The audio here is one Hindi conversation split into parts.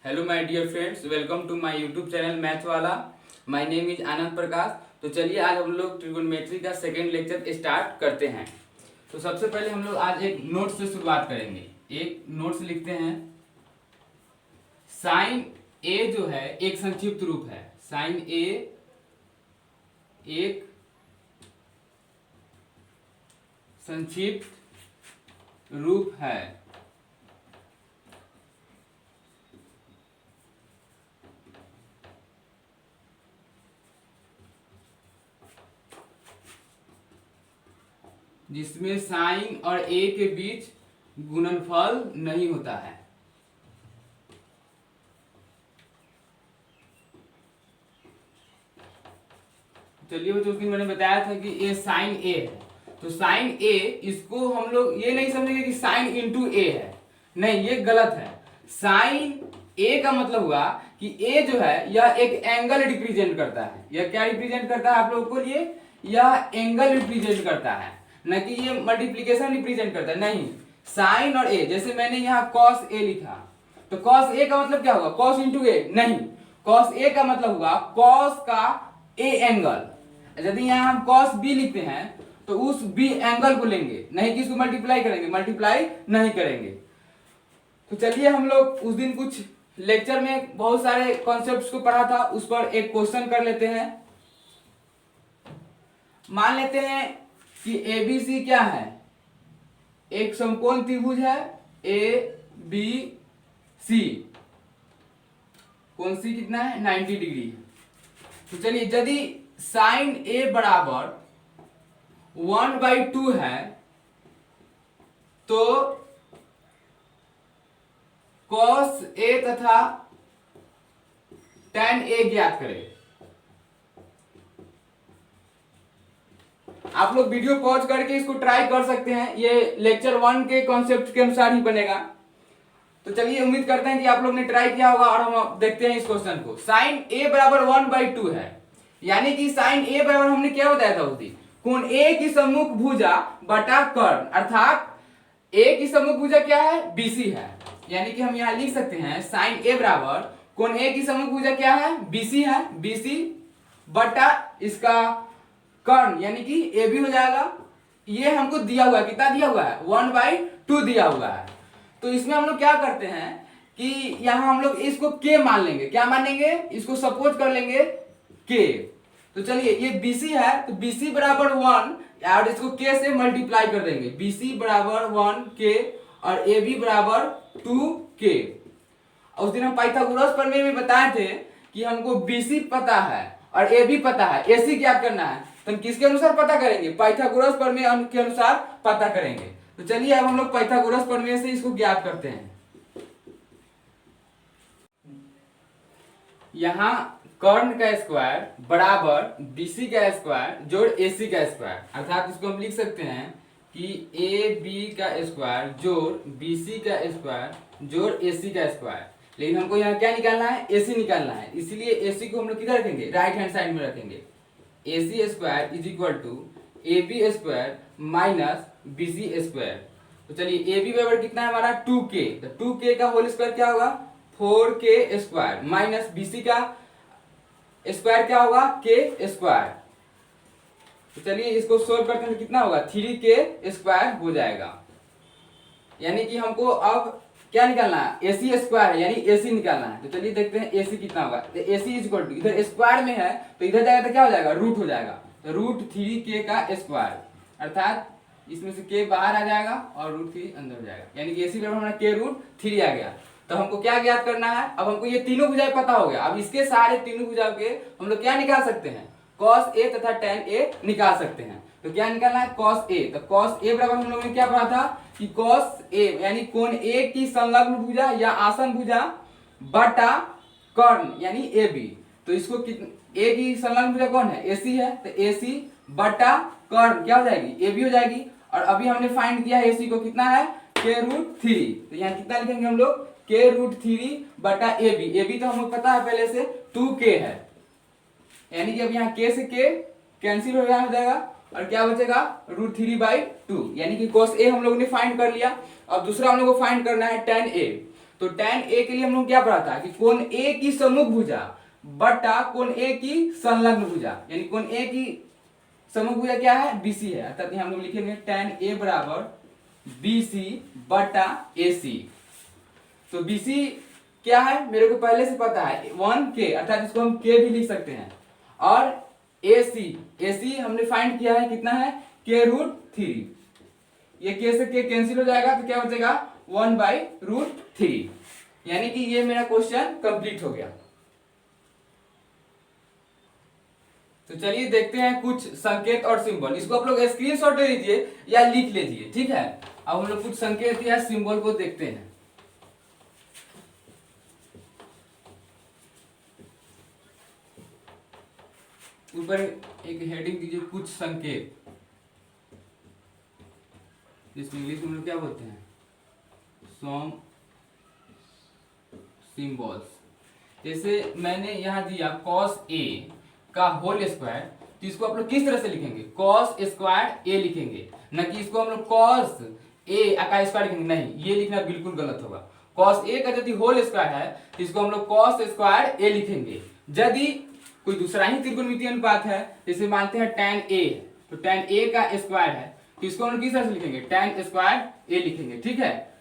Hello my dear friends, welcome to my YouTube channel math वाला। My name is Anand Prakash. तो चलिए आज हम लोग ट्रिगोनोमेट्री का सेकेंड लेक्चर स्टार्ट करते हैं। तो सबसे पहले हम लोग आज एक नोट से शुरुआत करेंगे। एक नोट्स लिखते हैं। साइन ए जो है एक संक्षिप्त रूप है। साइन ए एक संक्षिप्त रूप है। जिसमें साइन और ए के बीच गुणनफल नहीं होता है। चलिए वो तो उस दिन मैंने बताया था कि ये साइन ए है। तो साइन ए इसको हम लोग ये नहीं समझेंगे कि साइन इंटू ए है, नहीं, ये गलत है। साइन ए का मतलब हुआ कि ए जो है यह एक एंगल रिप्रेजेंट करता है। यह क्या रिप्रेजेंट करता है आप लोगों को लिए? यह एंगल रिप्रेजेंट करता है, न कि ये मल्टीप्लीकेशन रिप्रेजेंट करता है। नहीं, साइन और ए, जैसे मैंने यहाँ कॉस ए लिखा, तो कॉस ए का मतलब क्या होगा? कॉस इंटू ए? नहीं, कॉस ए का मतलब हुआ कॉस का ए एंगल। यदि यहाँ हम कॉस बी लिखते हैं तो उस बी एंगल को लेंगे, नहीं कि इसको मल्टीप्लाई करेंगे, मल्टीप्लाई नहीं करेंगे। तो चलिए हम लोग उस दिन कुछ लेक्चर में बहुत सारे कॉन्सेप्ट्स को पढ़ा था, उस पर एक क्वेश्चन कर लेते हैं। मान लेते हैं कि एबीसी क्या है? एक समकोण त्रिभुज है ए बी सी। कौन सी कितना है? 90 डिग्री। तो चलिए, यदि साइन ए बराबर 1/2 है तो कॉस ए तथा tan ए ज्ञात करें। आप लोग वीडियो पॉज करके इसको ट्राई कर सकते हैं, ये लेक्चर 1 के कॉन्सेप्ट के अनुसार ही बनेगा। तो चलिए, उम्मीद करते हैं कि आप लोग ने ट्राई किया होगा और हम देखते हैं इस क्वेश्चन को। साइन ए बराबर 1/2 है, यानी कि साइन ए बराबर हमने क्या बताया था उस दिन? कोण ए की सम्मुख भुजा बटा कर्ण, अर्थात ए की सम्मुख भुजा क्या है? बीसी है। यानी कि हम यहां लिख सकते हैं साइन ए बराबर कोण ए की सम्मुख भुजा क्या है? बीसी है। बीसी बटा इसका कर्ण यानी कि ए भी हो जाएगा। ये हमको दिया हुआ है, कितना दिया हुआ है? 1/2 दिया हुआ है। तो इसमें हम लोग क्या करते हैं कि यहां हम लोग इसको के मान लेंगे। क्या मान लेंगे? इसको सपोज कर लेंगे के। तो चलिए, ये BC है तो BC बराबर 1 और इसको के से मल्टीप्लाई कर देंगे। BC बराबर 1 के और AB बराबर 2 के। उस दिन हम पाइथागोरस प्रमेय में बताए थे कि हमको BC पता है और AB पता है, AC ज्ञात करना है। तो हम किसके अनुसार पता करेंगे? पाइथागोरस प्रमेय के अनुसार पता करेंगे। तो चलिए अब हम लोग पाइथागोरस प्रमेय से इसको ज्ञात करते हैं। यहां कर्ण का स्क्वायर बराबर BC का स्क्वायर जोड़ AC का स्क्वायर, अर्थात इसको हम लिख सकते हैं कि AB का स्क्वायर जोड़ BC का स्क्वायर जोड़ AC का स्क्वायर। लेकिन हमको यहाँ क्या निकालना है? AC निकालना है, इसलिए AC को हम लोग किधर रखेंगे? राइट हैंड साइड में रखेंगे। AC square is equal to AB square minus BC square. तो चलिए, AB बराबर कितना है हमारा? 2k। तो 2k का होल स्क्वायर क्या होगा? 4k स्क्वायर माइनस BC का स्क्वायर क्या होगा? k square. तो चलिए इसको सोल्व करते हैं, कितना होगा? 3k स्क्वायर हो जाएगा। यानी कि हमको अब क्या निकालना है? AC स्क्वायर है, यानी AC निकालना है। तो चलिए देखते हैं AC कितना होगा। तो AC इज इक्वल टू, इधर स्क्वायर में है तो इधर जाएगा तो क्या हो जाएगा? रूट हो जाएगा। तो √3k का स्क्वायर, अर्थात इसमें से k बाहर आ जाएगा और √3 अंदर हो जाएगा। यानी कि AC बराबर हमारा k√3 आ गया। तो हमको क्या ज्ञात करना है? अब हमको ये तीनों भुजाएं पता हो गया। अब इसके सारे तीनों भुजाओं के हम लोग क्या निकाल सकते हैं? cos A तथा tan A निकाल सकते हैं। तो क्या निकालना है? cos A। तो cos A बराबर हम लोगों ने क्या पढ़ा था कि cos A यानी कोण A की संलग्न भुजा या आसन भुजा बटा कर्ण यानी AB। तो इसको A की संलग्न भुजा कौन है? AC है। तो AC बटा कर्ण क्या हो जाएगी? AB हो जाएगी। और अभी हमने फाइंड किया है AC को, कितना है? k√3। तो यहाँ कितना लिखेंगे हम लोग? k√3 बटा AB। AB तो हमको पता है पहले से 2k है, यानी कि अब यहाँ k से k कैंसिल हो जाएगा और क्या बचेगा? √3/2। यानी कि cos A हम लोग ने फाइंड कर लिया। अब दूसरा हम लोग को फाइंड करना है tan A। तो tan A के लिए हम लोग क्या पढ़ा था कि कोण A की सम्मुख भुजा बटा कोण A की संलग्न भुजा, यानी कोण A की सम्मुख भुजा क्या है, BC है, अर्थात हम लोग लिखेंगे tan A बराबर BC बटा AC। तो BC क्या है मेरे को पहले से पता है 1K, अर्थात इसको हम K भी लिख सकते हैं, और AC हमने फाइंड किया है कितना है K√3, ये K से K कैंसिल हो जाएगा तो क्या बचेगा 1/√3, यानी कि ये मेरा क्वेश्चन कंप्लीट हो गया। तो चलिए देखते हैं कुछ संकेत और सिंबल, इसको आप लोग स्क्रीनशॉट ले लीजिए या लिख लीजिए, ठीक है। अब हम लोग कुछ संकेत या सिंबल को देखते हैं। ऊपर एक हेडिंग दीजिए कुछ संकेत, जिसमें इंग्लिश में क्या बोलते हैं सम सिंबल्स। जैसे मैंने यहाँ दिया cos A का होल स्क्वायर, तो इसको आप लोग किस तरह से लिखेंगे, cos स्क्वायर A लिखेंगे, न कि इसको हम लोग cos A का स्क्वायर लिखेंगे, नहीं, ये लिखना बिल्कुल गलत होगा। cos A का यदि होल स्क्वायर है तो इसको हम लोग cos स्क्वायर A लिखेंगे। यदि कोई दूसरा ही त्रिकोणमितीय अनुपात है, जैसे मानते हैं tan A, तो tan A का स्क्वायर है, तो इसको हम लोग किस तरह से लिखेंगे, tan स्क्वायर A लिखेंगे, ठीक है।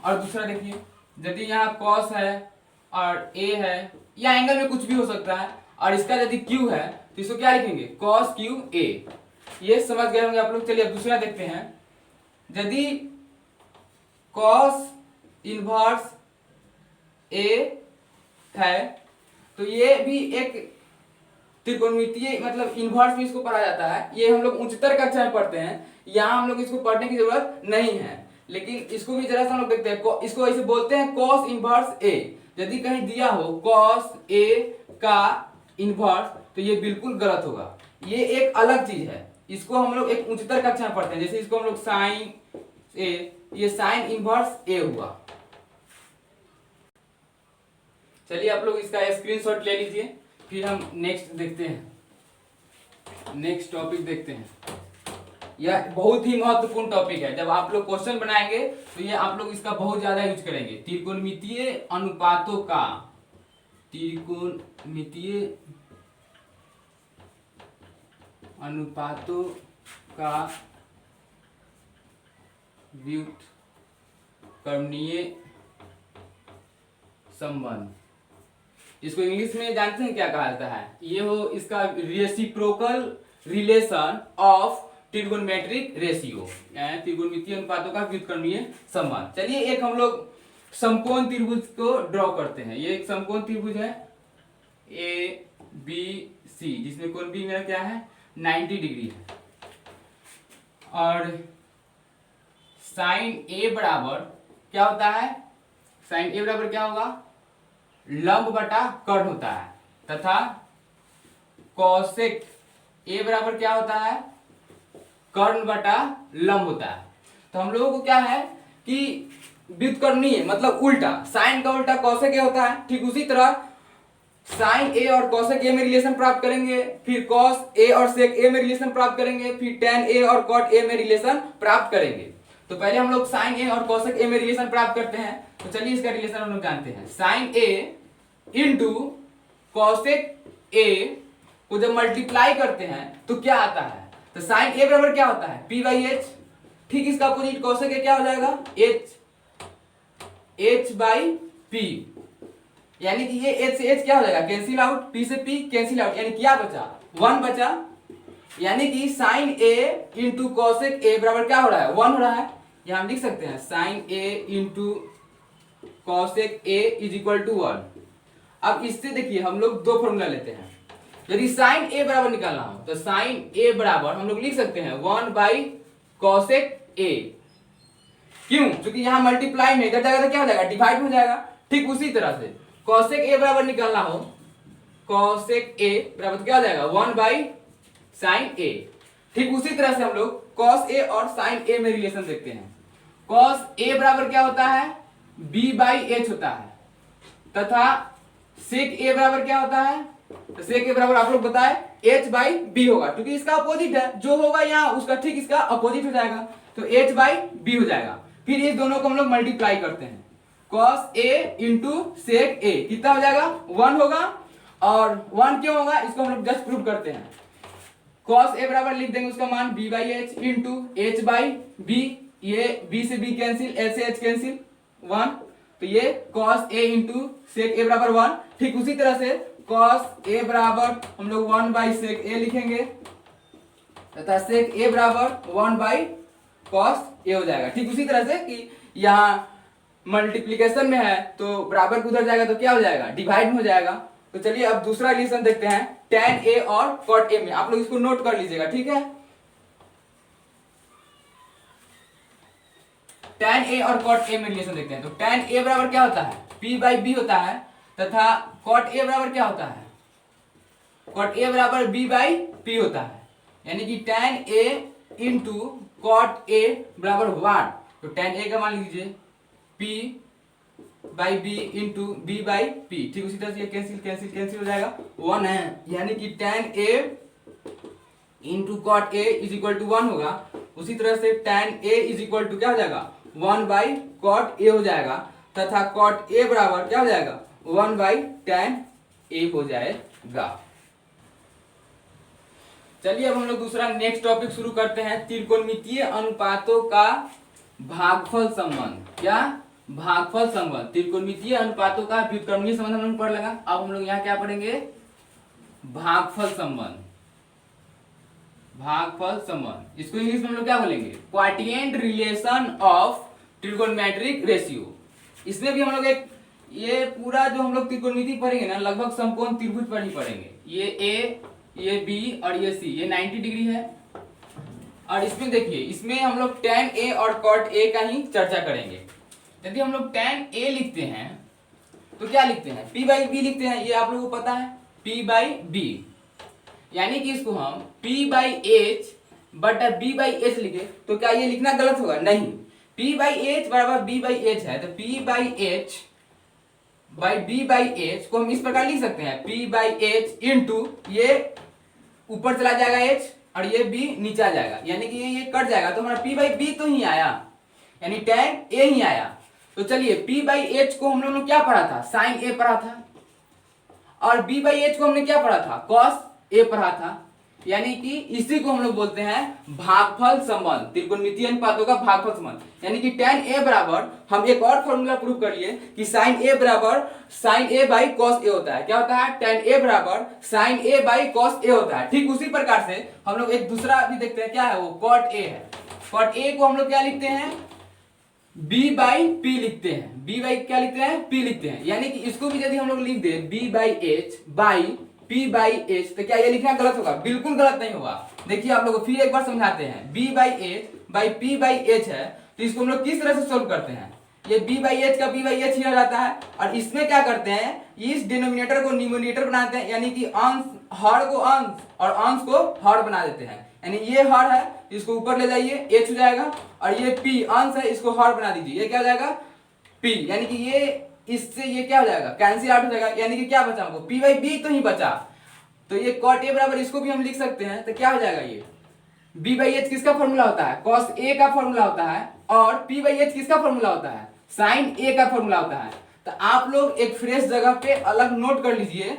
और दूसरा देखिए, यदि यहाँ cos है और A है, या एंगल में कुछ भी हो सकता है, और इसका यदि Q है तो इसको क्या लिखेंगे cos Q A, ये समझ गए होंगे आप लोग। चलिए अब दूसरा देखते हैं, यदि cos इनवर्स A है तो ये भी एक त्रिकोणमितीय, मतलब इनवर्स भी इसको पढ़ा जाता है, ये हम लोग उच्चतर कक्षा में पढ़ते हैं, यहाँ हम लोग इसको पढ़ने की जरूरत नहीं है, लेकिन इसको भी जरा सा हम लोग देखते हैं। इसको ऐसे बोलते हैं cos इनवर्स A, यदि कहीं दिया हो cos A का इनवर्स तो ये बिल्कुल गलत होगा, ये एक अलग चीज है, इसको हम लोग एक उच्चतर कक्षा में पढ़ते हैं। जैसे इसको हम लोग sin A, ये sin इनवर्स A हुआ। चलिए आप लोग इसका स्क्रीनशॉट ले लीजिए, फिर हम नेक्स्ट देखते हैं, नेक्स्ट टॉपिक देखते हैं। यह बहुत ही महत्वपूर्ण टॉपिक है, जब आप लोग क्वेश्चन बनाएंगे तो ये आप लोग इसका बहुत ज्यादा यूज करेंगे। त्रिकोणमितीय अनुपातों का, त्रिकोणमितीय अनुपातों का व्युत्क्रमणीय संबंध, इसको इंग्लिश में जानते हैं क्या कहा जाता है, ये हो इसका reciprocal relation of trigonometric ratio, त्रिकोणमितीय अनुपातों का व्युत्क्रमणीय संबंध। चलिए एक हम लोग समकोण त्रिभुज को ड्रॉ करते हैं। ये एक समकोण त्रिभुज है ABC, जिसमें कोण B मेरा क्या है 90 डिग्री है, और साइन A बराबर क्या होता है, साइन A बराबर क्या होगा, लंब बटा कर्ण होता है, तथा कोसेक A बराबर क्या होता है, कर्ण बटा लंब होता है। तो हम लोगों को क्या है कि व्युत्क्रमणीय मतलब उल्टा, साइन का उल्टा कोसेक A होता है, ठीक उसी तरह साइन A और कोसेक A में रिलेशन प्राप्त करेंगे, फिर कॉस A और सेक A में रिलेशन प्राप्त करेंगे, फिर tan A और cot A में रिलेशन प्राप्त करेंगे। तो पहले हम लोग साइन A और कोसेक A में रिलेशन प्राप्त करते हैं, तो चलिए इसका रिलेशन हम लोग जानते हैं। Sine A into cosec A को जब मल्टीप्लाई करते हैं तो क्या आता है, तो साइन A बराबर क्या होता है P/H, ठीक इसका अपोजिट कोसेक A क्या हो जाएगा H/P, यानी कि ये H से H क्या हो जाएगा कैंसिल आउट, P से P कैंसिल आउट, यानी क्या बचा 1 बचा, यानी कि sine A into cosec A बराबर क्या हो रहा है 1 हो रहा है। यहां हम लिख सकते हैं sine A into cosec A is equal to 1। अब इससे देखिए हम लोग दो फॉर्मूला लेते हैं, यदि साइन A बराबर निकालना हो तो साइन A बराबर हम लोग लिख सकते हैं 1/कोसेक A, क्यों, क्योंकि यहां मल्टीप्लाई में इधर जाएगा तो क्या हो जाएगा डिवाइड हो जाएगा। ठीक उसी तरह से कोसेक A बराबर निकालना हो, कोसेक A बराबर क्या हो जाएगा 1/साइन A। ठीक उसी तरह से हम लोग cos A और साइन A में रिलेशन देखते हैं। cos A बराबर क्या होता है B/H होता है, तथा sec A बराबर क्या होता है, तो sec A बराबर आप लोग बताए H/B होगा, क्योंकि इसका अपोजिट है, जो होगा यहाँ उसका ठीक इसका अपोजिट हो जाएगा, तो H/B हो जाएगा। फिर ये दोनों को हम लोग मल्टीप्लाई करते हैं, कॉस ए इंटू सेक ए कितना हो जाएगा 1 होगा। और 1 क्यों होगा इसको हम लोग जस्ट प्रूव करते हैं। कॉस ए बराबर लिख देंगे उसका मान b by h into h by b, ये b से b कैंसिल, h से h कैंसिल 1, तो ये कॉस ए इंटू सेक ए बराबर 1। ठीक उसी तरह से कॉस ए बराबर हम लोग 1 बाई सेक ए लिखेंगे तथा सेक ए बराबर 1 बाई कॉस ए हो जाएगा। ठीक उसी तरह से कि यहाँ मल्टीप्लीकेशन में है तो बराबर को उधर जाएगा तो क्या हो जाएगा डिवाइड में हो जाएगा। तो चलिए अब दूसरा रिलेशन देखते हैं tan a और cot a में। आप लोग इसको नोट कर लीजिएगा, ठीक है। tan a और cot a में रिलेशन देखते हैं। तो tan a बराबर क्या होता है p बाई b होता है तथा cot a बराबर क्या होता है cot a बराबर b बाई p होता है, यानी कि tan a into cot a बराबर 1। तो tan a का मान लीजिए p by b into b by p. ठीक उसी तरह से ये कैंसिल कैंसिल कैंसिल हो जाएगा 1 है, यानी कि tan a into cot a is equal to 1 होगा। उसी तरह से tan a is equal to क्या हो जाएगा 1 बाई cot a हो जाएगा तथा cot a बराबर क्या हो जाएगा 1 बाई tan a हो जाएगा। चलिए अब हम लोग दूसरा नेक्स्ट टॉपिक शुरू करते हैं, त्रिकोणमितीय अनुपातों का भागफल संबंध। क्या भागफल संबंध, त्रिकोणमितीय अनुपातों का व्युत्क्रमणीय संबंध हम लोग पढ़ लेगा। अब हम लोग यहाँ क्या पढ़ेंगे भागफल संबंध। भागफल संबंध इसको इंग्लिश में हम लोग क्या बोलेंगे क्वाटिएंट रिलेशन ऑफ ट्रिगोनोमेट्रिक रेशियो। इसमें भी हम लोग एक ये पूरा जो हम लोग त्रिकोणमिति पढ़ेंगे ना लगभग समकोण त्रिभुज पर ही पढ़ेंगे। ये ए, ये बी और ये सी, ये 90 डिग्री है। और इसमें देखिए इसमें हम लोग tan a और cot a का ही चर्चा करेंगे। यदि हम लोग tan a लिखते हैं तो क्या लिखते हैं p बाई बी लिखते हैं, ये आप लोगों को पता है p बाई बी, यानी कि इसको हम p बाई एच बटा b बाई एच लिखे तो क्या ये लिखना गलत होगा? नहीं, p बाई एच बराबर b बाई एच है तो p by H by b by H को हम इस प्रकार लिख सकते हैं p बाई एच इंटू ये ऊपर चला जाएगा h और ये b नीचे आ जाएगा, यानी कि ये कट जाएगा तो हमारा p बाई बी तो ही आया, यानी tan a ही आया। तो चलिए p बाई एच को हम लोग ने क्या पढ़ा था साइन a पढ़ा था और b बाई एच को हमने क्या पढ़ा था कॉस a पढ़ा था, यानी कि इसी को हम लोग बोलते हैं भागफल संबंध, त्रिकोणमितीय अनुपातों का भागफल संबंध। यानी कि tan a बराबर हम एक और फॉर्मूला प्रूव कर लिए कि sin a बराबर sin a by cos a होता है। क्या होता है tan a बराबर sin a by cos a होता है। ठीक उसी प्रकार से हम लोग एक दूसरा भी देखते हैं, क्या है वो cot a है। cot a को हम लोग क्या लिखते हैं b बाई p लिखते हैं, b बाई क्या लिखते हैं p लिखते हैं, यानी कि इसको भी यदि हम लोग लिख दे b by h by p by H तो क्या ये लिखना गलत होगा? बिल्कुल गलत नहीं होगा। देखिए आप लोगों को फिर एक बार समझाते हैं, b by H by p by H है तो इसको हम लोग किस तरह से सोल्व करते हैं, ये b बाई एच का b बाई एच ही आ जाता है और इसमें क्या करते हैं इस डिनोमिनेटर को न्यूमरेटर बनाते हैं, यानी कि अंश हर को अंश और अंश को हर बना देते हैं, यानी ये हर है इसको ऊपर ले जाइए h हो जाएगा और ये p अंश है इसको हर बना दीजिए, ये क्या हो जाएगा p, यानी कि ये इससे ये क्या हो जाएगा कैंसिल आउट हो जाएगा, यानी कि क्या बचा हमको p बाई b तो ही बचा। तो ये cot a बराबर इसको भी हम लिख सकते हैं तो क्या हो जाएगा ये b बाई एच किसका फॉर्मूला होता है cos a का फॉर्मूला होता है और p बाई एच किसका फॉर्मूला होता है sin a का फॉर्मूला होता है। तो आप लोग एक फ्रेश जगह पे अलग नोट कर लीजिए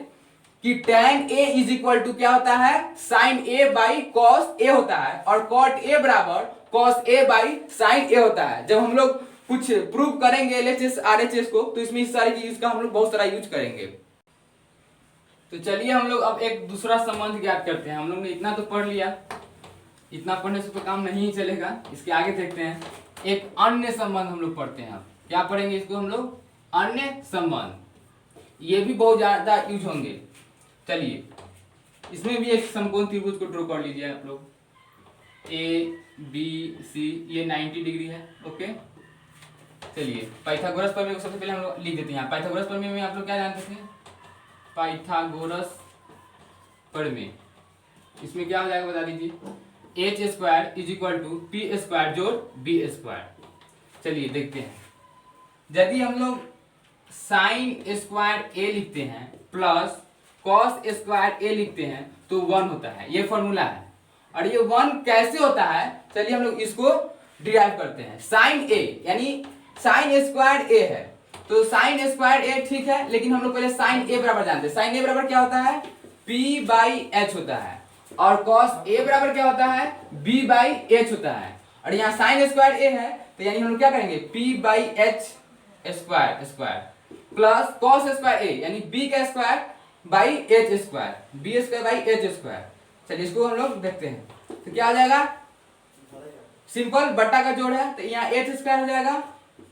कि tan a is equal to क्या होता है sin a by cos a होता है और cot a बराबर cos a by sin a होता है। जब हम लोग कुछ प्रूव करेंगे LHS RHS को तो इसमें इस सारे चीज का हम लोग बहुत सारा यूज करेंगे। तो चलिए हम लोग अब एक दूसरा संबंध ज्ञात करते हैं। हम लोग ने इतना तो पढ़ लिया, इतना पढ़ने से तो काम नहीं चलेगा, इसके आगे देखते हैं एक अन्य संबंध हम लोग पढ़ते हैं। अब क्या पढ़ेंगे इसको हम लोग अन्य संबंध, ये भी बहुत ज्यादा यूज होंगे। चलिए इसमें भी एक समकोण त्रिभुज को ड्रॉ कर लीजिए आप लोग, ABC, ये 90 डिग्री है। ओके चलिए पाइथागोरस प्रमेय को सबसे पहले हम लोग लिख देते हैं। पाइथागोरस प्रमेय में आप लोग क्या जानते थे पाइथागोरस प्रमेय, इसमें क्या हो जाएगा बता दीजिए h square is equal to p square जोड़ b स्क्वायर। चलिए देखते हैं, यदि हम लोग साइन स्क्वायर a लिखते हैं प्लस कॉस स्क्वायर a लिखते हैं तो 1 होता है, ये फॉर्मूला है। और ये 1 कैसे होता है चलिए हम लोग इसको डिराइव करते हैं। साइन a यानी साइन स्क्वायर a है तो साइन स्क्वायर ए ठीक है, लेकिन हम लोग पहले साइन ए बराबर जानते हैं। साइन ए बराबर क्या होता है, पी बाई एच होता है, और कॉस ए बराबर क्या होता है, बी बाई एच होता है। और यहाँ साइन स्क्वायर ए है, तो यानी हम लोग क्या करेंगे, P by H square square plus cos square ए यानी बी का square by H square, B square by H square. चलिए इसको हम लोग देखते हैं, तो क्या हो जाएगा, सिंपल बट्टा का जोड़ है, तो यहाँ एच स्क्वायर हो जाएगा,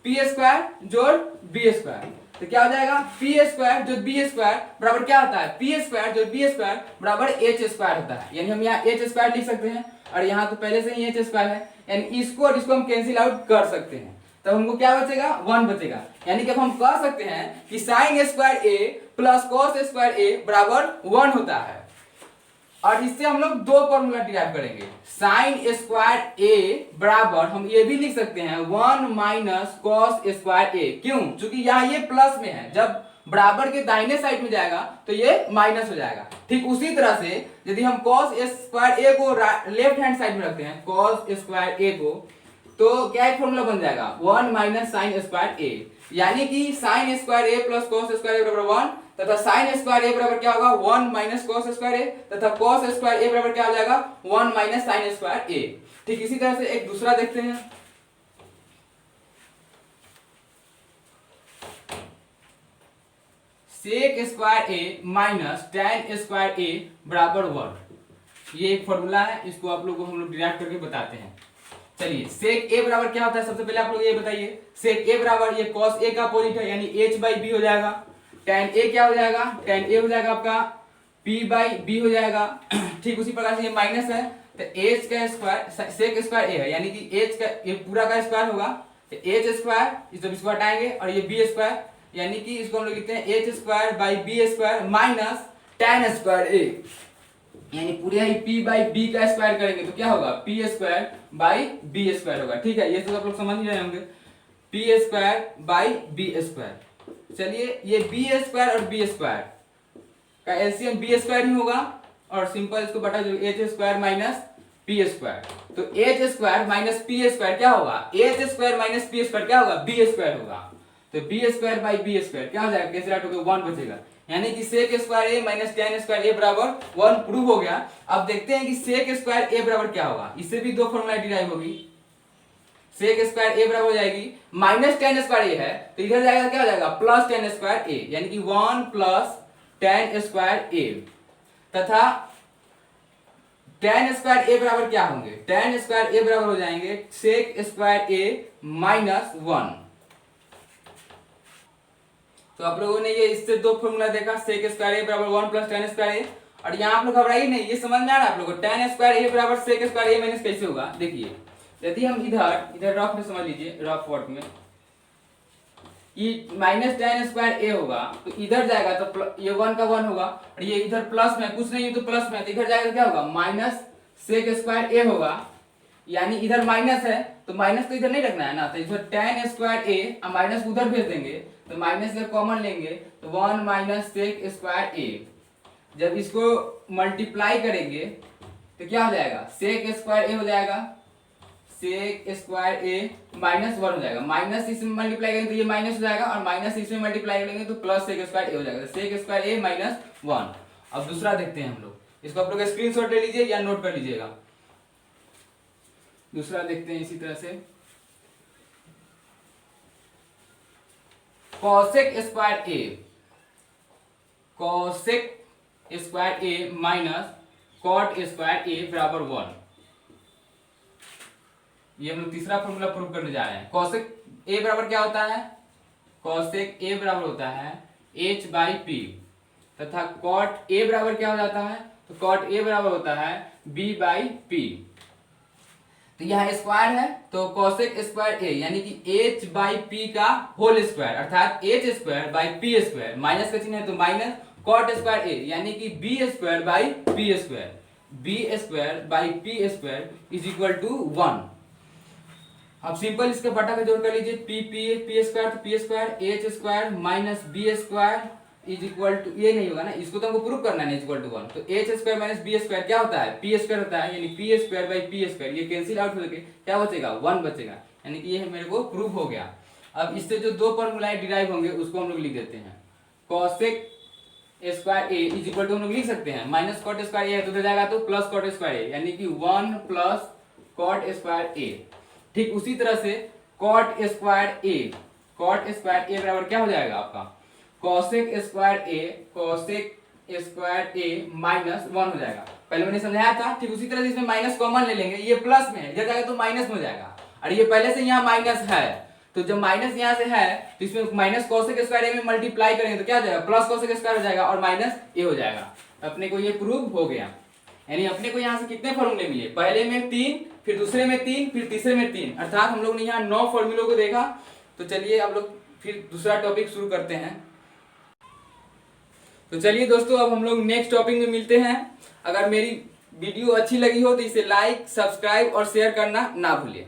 पी स्क्वायर जोड़ बी स्क्वायर, तो क्या हो जाएगा, पी स्क्वायर जो बी स्क्वायर बराबर क्या होता है, पी स्क्वायर जो बी स्क्वायर बराबर एच स्क्वायर होता है। यानी हम यहाँ एच स्क्वायर लिख सकते हैं, और यहाँ तो पहले से ही एच स्क्वायर है, यानी इसको और इसको हम कैंसिल आउट कर सकते हैं। तो हमको क्या बचेगा, 1 बचेगा। यानी कि अब हम कह सकते हैं कि साइन स्क्वायर ए प्लस कॉस स्क्वायर ए बराबर 1 होता है। और इससे हम लोग दो फॉर्मूला डिराइव करेंगे। साइन स्क्वायर ए बराबर हम ये भी लिख सकते हैं 1 माइनस कॉस स्क्वायर ए। क्यों, क्योंकि यहाँ ये प्लस में है, जब बराबर के दाहिने साइड में जाएगा तो ये माइनस हो जाएगा। ठीक उसी तरह से यदि हम कॉस स्क्वायर ए को लेफ्ट हैंड साइड में रखते हैं, कॉस स्क्वायर ए को, तो क्या एक फॉर्मूला बन जाएगा 1 माइनस साइन स्क्वायर ए, यानी कि साइन स्क्वायर ए प्लस कॉस स्क्वायर ए बराबर 1, तथा साइन स्क्वायर ए बराबर क्या होगा 1 माइनस कॉस स्क्वायर ए, तथा कॉस स्क्वायर ए बराबर क्या हो जाएगा 1 माइनस साइन स्क्वायर ए। ठीक इसी तरह से एक दूसरा देखते हैं, सेक स्क्वायर ए माइनस टैन स्क्वायर ए बराबर 1। ये एक फॉर्मूला है, इसको आप लोगों को हम लोग डिराइव करके बताते हैं। चलिए सेक ए बराबर क्या होता है, सबसे पहले आप लोग ये बताइए, सेक ए बराबर ये कॉस ए का अपोजिट है, यानी h बाई बी हो जाएगा। टैन ए क्या हो जाएगा, टैन ए हो जाएगा आपका p बाई बी हो जाएगा। ठीक उसी प्रकार से ये माइनस है, तो h का स्क्वायर, सेक स्क्वायर ए है, यानी कि h का ये पूरा का स्क्वायर होगा, तो h स्क्वायर, इस इसको हटाएंगे, और ये b स्क्वायर, यानी कि इसको हम लोग लिखते हैं h square by B square minus tan square ए, यानी पूरे ही p बाई बी का स्क्वायर करेंगे तो क्या होगा, p square by B square होगा। ठीक है, ये तो आप लोग समझ ही रहे होंगे, p square by B square. चलिए ये बी स्क्वायर और बी स्क्वायर का एलसीएम बी स्क्वायर ही होगा, और सिंपल इसको बटा जो H square minus P square, तो H square minus P square क्या होगा, H square minus P square क्या होगा, बी स्क्वायर होगा। तो B square by B square क्या हो जाएगा, कैसे राइट होगा, 1 बचेगा। यानी कि सेक स्क्वायर ए माइनस टैन स्क्वायर ए बराबर 1 प्रूव हो गया। अब देखते हैं कि सेक स्क्वायर ए बराबर क्या होगा, इससे भी दो फॉर्मूला डिराइव होगी। सेक स्क्वायर ए बराबर हो जाएगी माइनस टैन स्क्वायर ए है, तो इधर जाएगा क्या हो जाएगा, प्लस टैन स्क्वायर ए, यानी कि 1 प्लस टैन स्क्वायर ए, तथा टैन स्क्वायर ए बराबर क्या होंगे, टैन स्क्वायर ए बराबर हो जाएंगे सेक स्क्वायर ए माइनस 1। तो आप लोगों ने ये इससे दो फॉर्मूला देखा, सेक स्क्वायर ए बराबर 1 प्लस टैन स्क्वायर ए। और यहाँ आप लोग घबराइए नहीं, ये समझ में आ रहा है आप लोगों को, टैन स्क्वायर ए बराबर सेक स्क्वायर ए माइनस कैसे होगा। देखिए यदि हम इधर रफ में समझ लीजिए, रफ वर्ड में ये माइनस टैन स्क्वायर ए होगा, तो इधर जाएगा तो ये 1 का 1 होगा, और ये इधर प्लस में कुछ नहीं है तो प्लस में, तो इधर जाएगा क्या होगा, माइनस सेक स्क्वायर ए होगा, यानी इधर माइनस है तो माइनस तो इधर नहीं रखना है ना, तो इधर टैन स्क्वायर ए माइनस उधर भेज देंगे, तो माइनस से कॉमन लेंगे तो 1 माइनस सेक स्क्वायर ए। जब इसको मल्टीप्लाई करेंगे तो क्या हो जाएगा, सेक स्क्वायर ए हो जाएगा, सेक स्क्वायर ए माइनस 1 हो जाएगा, माइनस इसमें मल्टीप्लाई करेंगे तो ये माइनस हो जाएगा, और माइनस इसमें मल्टीप्लाई करेंगे तो प्लस सेक स्क्वायर ए हो जाएगा, सेक स्क्वायर ए माइनस 1। अब दूसरा देखते हैं हम लोग, इसको आप लोग स्क्रीनशॉट ले लीजिए या नोट कर लीजिएगा। दूसरा देखते हैं इसी तरह से, कॉसेक स्क्वायर ए, कॉसेक स्क्वायर ए माइनस कॉट स्क्वायर ए बराबर 1। ये हम लोग तीसरा फॉर्मूला प्रूव करने जा रहे हैं। कॉसेक ए बराबर क्या होता है, कॉसेक ए बराबर होता है h बाई पी, तथा कॉट ए बराबर क्या हो जाता है, तो कॉट ए बराबर होता है b बाई पी। तो यहाँ स्क्वायर है तो कॉसेक स्क्वायर ए यानी कि h बाई पी का होल स्क्वायर, अर्थात h square by p square, minus का चिन्ह है तो माइनस, कॉट स्क्वायर ए यानी कि b square by p square, B square by p square is equal to 1। अब सिंपल इसके बटा का जोड़ कर लीजिए, पी स्क्वायर तो p square, h square minus b square is equal to, ये नहीं होगा ना, इसको तो हमको प्रूव करना है इक्वल टू 1, तो H square minus b square क्या होता है, पी स्क्वायर होता है, यानी p square by p square, ये कैंसिल आउट होकर क्या बचेगा, 1 बचेगा, यानी कि ये मेरे को प्रूव हो गया। अब इससे जो दो फॉर्मूलाएं डिराइव होंगे उसको हम लोग लिख देते हैं। Cosec square a is equal to हम लोग लिख सकते हैं माइनस कॉट स्क्वायर ए है तो हो जाएगा तो प्लस कॉट स्क्वायर ए, यानी कि 1 प्लस कॉट स्क्वायर ए। ठीक उसी तरह से कॉट स्क्वायर ए बराबर क्या हो जाएगा आपका कॉसेक स्क्वायर ए माइनस 1 हो जाएगा। पहले मैंने समझाया था। ठीक उसी तरह से इसमें माइनस कॉमन ले लेंगे, ये प्लस में है, इधर जाएगा तो माइनस में हो जाएगा, और ये पहले से यहाँ माइनस है तो जब माइनस यहाँ से है तो इसमें माइनस कॉसेक स्क्वायर ए में मल्टीप्लाई करेंगे तो क्या हो जाएगा प्लस कॉसेक स्क्वायर हो जाएगा और माइनस ए हो जाएगा। अपने को ये प्रूव हो गया। यानी अपने को यहाँ से कितने फॉर्मूले मिले, पहले में 3, फिर दूसरे में 3, फिर तीसरे में 3, अर्थात हम लोग ने यहाँ 9 फॉर्मूलों को देखा। तो चलिए अब लोग फिर दूसरा टॉपिक शुरू करते हैं। तो चलिए दोस्तों अब हम लोग नेक्स्ट टॉपिक में मिलते हैं। अगर मेरी वीडियो अच्छी लगी हो तो इसे लाइक, सब्सक्राइब और शेयर करना ना भूलिए।